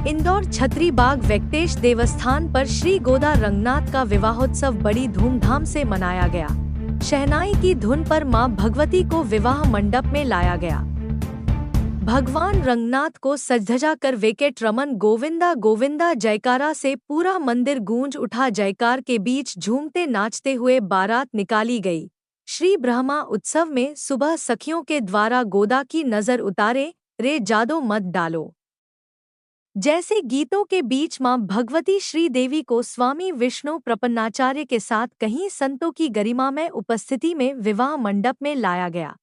इंदौर छत्री बाग वेंकटेश देवस्थान पर श्री गोदा रंगनाथ का विवाहोत्सव बड़ी धूमधाम से मनाया गया। शहनाई की धुन पर मां भगवती को विवाह मंडप में लाया गया। भगवान रंगनाथ को सजधजा कर वेंकट रमन गोविंदा गोविंदा जयकारा से पूरा मंदिर गूंज उठा। जयकार के बीच झूमते नाचते हुए बारात निकाली गई। श्री ब्रह्मा उत्सव में सुबह सखियों के द्वारा गोदा की नजर उतारे रे जादो मत डालो जैसे गीतों के बीच मां भगवती श्रीदेवी को स्वामी विष्णु प्रपन्नाचार्य के साथ कहीं संतों की गरिमामय उपस्थिति में विवाह मंडप में लाया गया।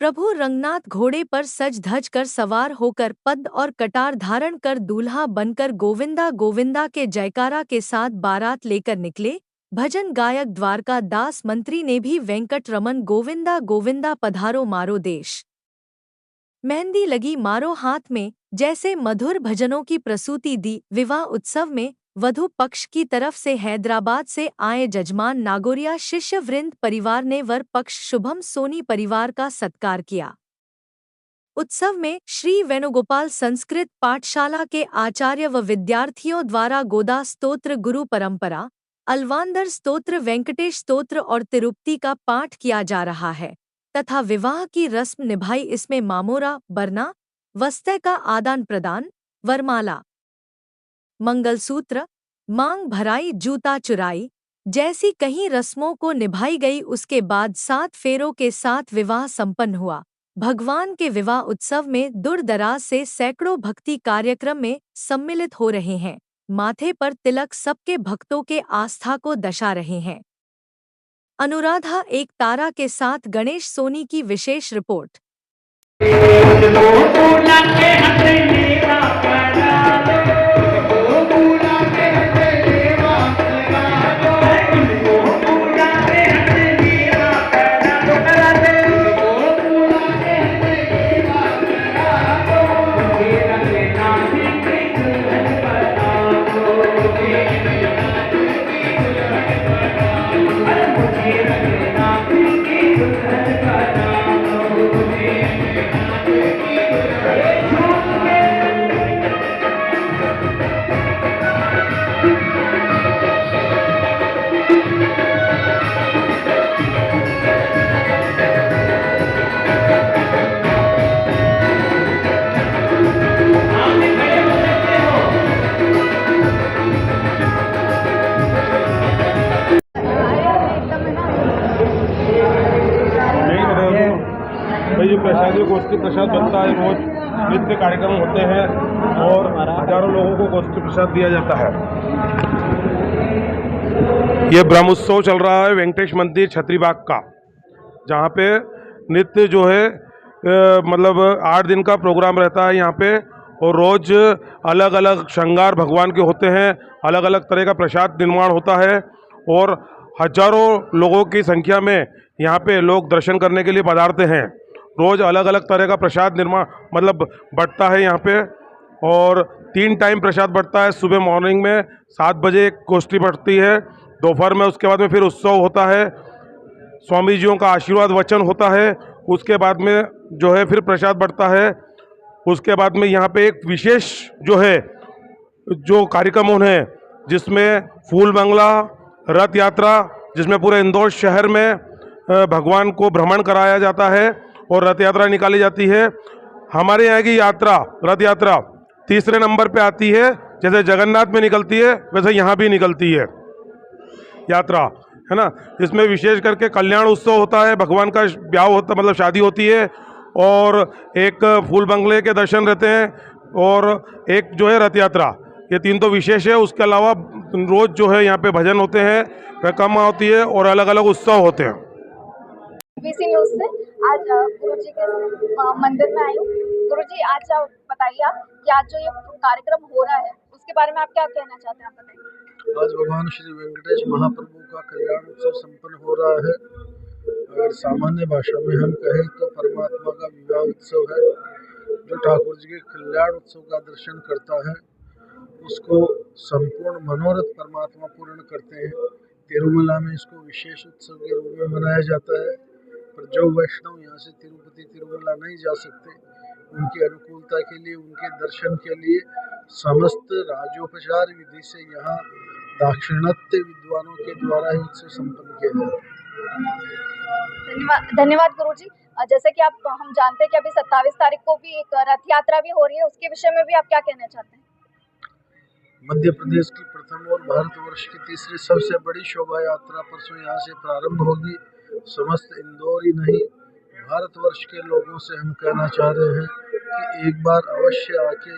प्रभु रंगनाथ घोड़े पर सज धज कर सवार होकर पद्म और कटार धारण कर दूल्हा बनकर गोविंदा गोविंदा के जयकारा के साथ बारात लेकर निकले। भजन गायक द्वारका दास मंत्री ने भी वेंकट रमन गोविंदा गोविंदा पधारो मारो देश मेहंदी लगी मारो हाथ में जैसे मधुर भजनों की प्रस्तुति दी। विवाह उत्सव में वधु पक्ष की तरफ से हैदराबाद से आए जजमान नागोरिया शिष्य वृंद परिवार ने वर पक्ष शुभम सोनी परिवार का सत्कार किया। उत्सव में श्री वेणुगोपाल संस्कृत पाठशाला के आचार्य व विद्यार्थियों द्वारा गोदा स्तोत्र गुरु परंपरा, अलवांदर स्तोत्र, वेंकटेश स्तोत्र और तिरुपति का पाठ किया जा रहा है तथा विवाह की रस्म निभाई। इसमें मामोरा, बरना, वस्त्र का आदान प्रदान, वरमाला, मंगलसूत्र, मांग भराई, जूता चुराई जैसी कई रस्मों को निभाई गई। उसके बाद 7 फेरों के साथ विवाह संपन्न हुआ। भगवान के विवाह उत्सव में दूर दराज से सैकड़ों भक्ति कार्यक्रम में सम्मिलित हो रहे हैं। माथे पर तिलक सबके भक्तों के आस्था को दर्शा रहे हैं। अनुराधा एक तारा के साथ गणेश सोनी की विशेष रिपोर्ट। ये प्रसादी गोष्ठी प्रसाद बनता है। रोज नित्य कार्यक्रम होते हैं और हजारों लोगों को गोष्ठी प्रसाद दिया जाता है। ये ब्रह्मोत्सव चल रहा है वेंकटेश मंदिर छत्री बाग का, जहाँ पे नित्य जो है मतलब 8 दिन का प्रोग्राम रहता है यहाँ पे, और रोज अलग अलग श्रृंगार भगवान के होते हैं। अलग अलग तरह का प्रसाद निर्माण होता है और हजारों लोगों की संख्या में यहाँ पे लोग दर्शन करने के लिए पधारते हैं। रोज़ अलग अलग तरह का प्रसाद निर्माण मतलब बढ़ता है यहाँ पे, और 3 टाइम प्रसाद बढ़ता है। सुबह मॉर्निंग में 7 बजे एक गोष्ठी बढ़ती है, दोपहर में, उसके बाद में फिर उत्सव होता है, स्वामी जियों का आशीर्वाद वचन होता है, उसके बाद में जो है फिर प्रसाद बढ़ता है। उसके बाद में यहाँ पे एक विशेष जो है जो कार्यक्रम है, जिसमें फूल बंगला, रथ यात्रा, जिसमें पूरे इंदौर शहर में भगवान को भ्रमण कराया जाता है और रथ यात्रा निकाली जाती है। हमारे यहाँ की यात्रा, रथ यात्रा 3रे नंबर पे आती है। जैसे जगन्नाथ में निकलती है वैसे यहाँ भी निकलती है यात्रा, है ना। इसमें विशेष करके कल्याण उत्सव होता है, भगवान का ब्याह होता मतलब शादी होती है, और एक फूल बंगले के दर्शन रहते हैं, और एक जो है रथ यात्रा। ये 3 तो विशेष है। उसके अलावा रोज जो है यहाँ पे भजन होते हैं, परिक्रमा होती है और अलग अलग उत्सव होते हैं। बीसी न्यूज़ से आज गुरुजी के मंदिर में आई हूँ। गुरुजी, आज आप बताइए आप कि आज जो ये कार्यक्रम हो रहा है उसके बारे में आप क्या कहना चाहते हैं, आप बताइए। आज भगवान श्री वेंकटेश महाप्रभु का कल्याण उत्सव संपन्न हो रहा है। अगर सामान्य भाषा में हम कहें तो परमात्मा का विवाह उत्सव है। जो ठाकुर जी के कल्याण उत्सव का दर्शन करता है उसको संपूर्ण मनोरथ परमात्मा पूर्ण करते हैं। तिरुमला में इसको विशेष उत्सव के रूप में मनाया जाता है। पर जो वैष्णव यहाँ से तिरुपति तिरुमला नहीं जा सकते, उनकी अनुकूलता के लिए, उनके दर्शन के लिए समस्त राजोपचार विधि से यहाँ दाक्षिणात्य विद्वानों के द्वारा ही उत्सव संपन्न किया जाता है। धन्यवाद गुरुजी। जैसे कि आप हम जानते हैं कि अभी 27 तारीख को भी एक रथ यात्रा भी हो रही है, उसके विषय में भी आप क्या कहना चाहते हैं? मध्य प्रदेश की प्रथम और भारतवर्ष की तीसरी सबसे बड़ी शोभा यात्रा परसों यहाँ से प्रारंभ होगी। समस्त इंदौर ही नहीं, भारतवर्ष के लोगों से हम कहना चाह रहे हैं कि एक बार अवश्य आके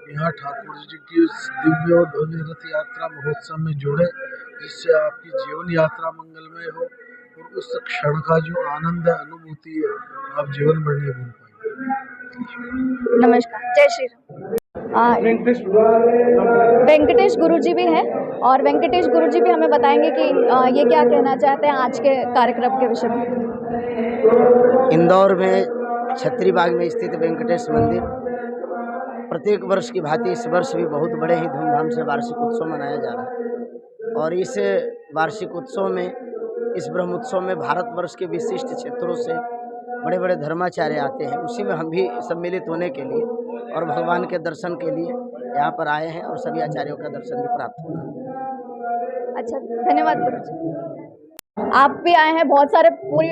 यहाँ ठाकुर जी की दिव्य और भव्य रथ यात्रा महोत्सव में जुड़े, जिससे आपकी जीवन यात्रा मंगलमय हो और उस क्षण का जो आनंद अनुभूति है आप जीवन भर नहीं भूल पाएंगे। नमस्कार, जय श्री राम। वेंकटेश गुरुजी भी हैं और वेंकटेश गुरुजी भी हमें बताएंगे कि ये क्या कहना चाहते हैं आज के कार्यक्रम के विषय में। इंदौर में छत्री बाग में स्थित वेंकटेश मंदिर प्रत्येक वर्ष की भांति इस वर्ष भी बहुत बड़े ही धूमधाम से वार्षिक उत्सव मनाया जा रहा है और इस वार्षिक उत्सव में, इस ब्रह्मोत्सव में भारतवर्ष के विशिष्ट क्षेत्रों से बड़े बड़े धर्माचार्य आते हैं। उसी में हम भी सम्मिलित होने के लिए और भगवान के दर्शन के लिए यहाँ पर आए हैं और सभी आचार्यों का दर्शन भी प्राप्त हुआ है। अच्छा, धन्यवाद गुरुजी। आप भी आए हैं, बहुत सारे पूरी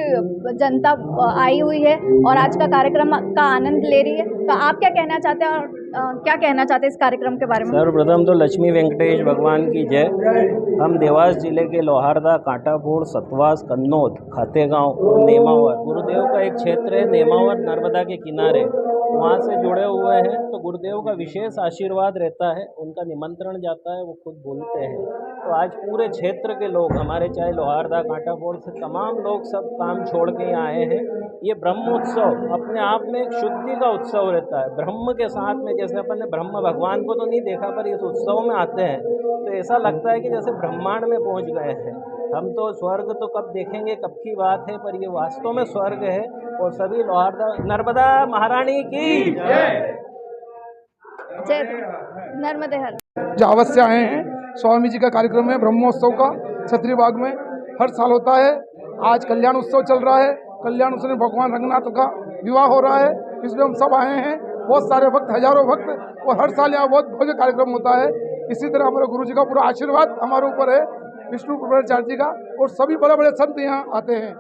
जनता आई हुई है और आज का कार्यक्रम का आनंद ले रही है, तो आप क्या कहना चाहते हैं और क्या कहना चाहते हैं इस कार्यक्रम के बारे में? सर्वप्रथम तो लक्ष्मी वेंकटेश भगवान की जय। हम देवास जिले के लोहारदा, कांटाफोड़, सतवास, कन्नौद, खातेगांव और नेमावर, गुरुदेव का एक क्षेत्र है नेमावर, नर्मदा के किनारे, वहाँ से जुड़े हुए हैं। तो गुरुदेव का विशेष आशीर्वाद रहता है, उनका निमंत्रण जाता है, वो खुद बोलते हैं। तो आज पूरे क्षेत्र के लोग हमारे, चाहे लोहारदा, कांटाफोड़ से तमाम लोग सब काम छोड़ के यहाँ आए हैं। ये ब्रह्मोत्सव अपने आप में एक शुद्धि का उत्सव रहता है। ब्रह्म के साथ में, जैसे अपन ने ब्रह्म भगवान को तो नहीं देखा, पर इस उत्सव में आते हैं तो ऐसा लगता है कि जैसे ब्रह्मांड में पहुँच गए हैं हम। तो स्वर्ग तो कब देखेंगे, कब की बात है, पर ये वास्तव में स्वर्ग है। और सभी लोहारदा नर्मदा महारानी की जय। जय नर्मदे हर। जावत से आए हैं, स्वामी जी का कार्यक्रम है ब्रह्मोत्सव का, छत्री बाग में हर साल होता है। आज कल्याण उत्सव चल रहा है। कल्याण उत्सव में भगवान रंगनाथ का विवाह हो रहा है, इसलिए हम सब आए हैं। बहुत सारे भक्त, हजारों भक्त, और हर साल यहाँ बहुत भव्य कार्यक्रम होता है। इसी तरह हमारे गुरु जी का पूरा आशीर्वाद हमारे ऊपर है, विष्णु प्रभुचार्य जी का, और सभी बड़े बड़े संत यहाँ आते हैं।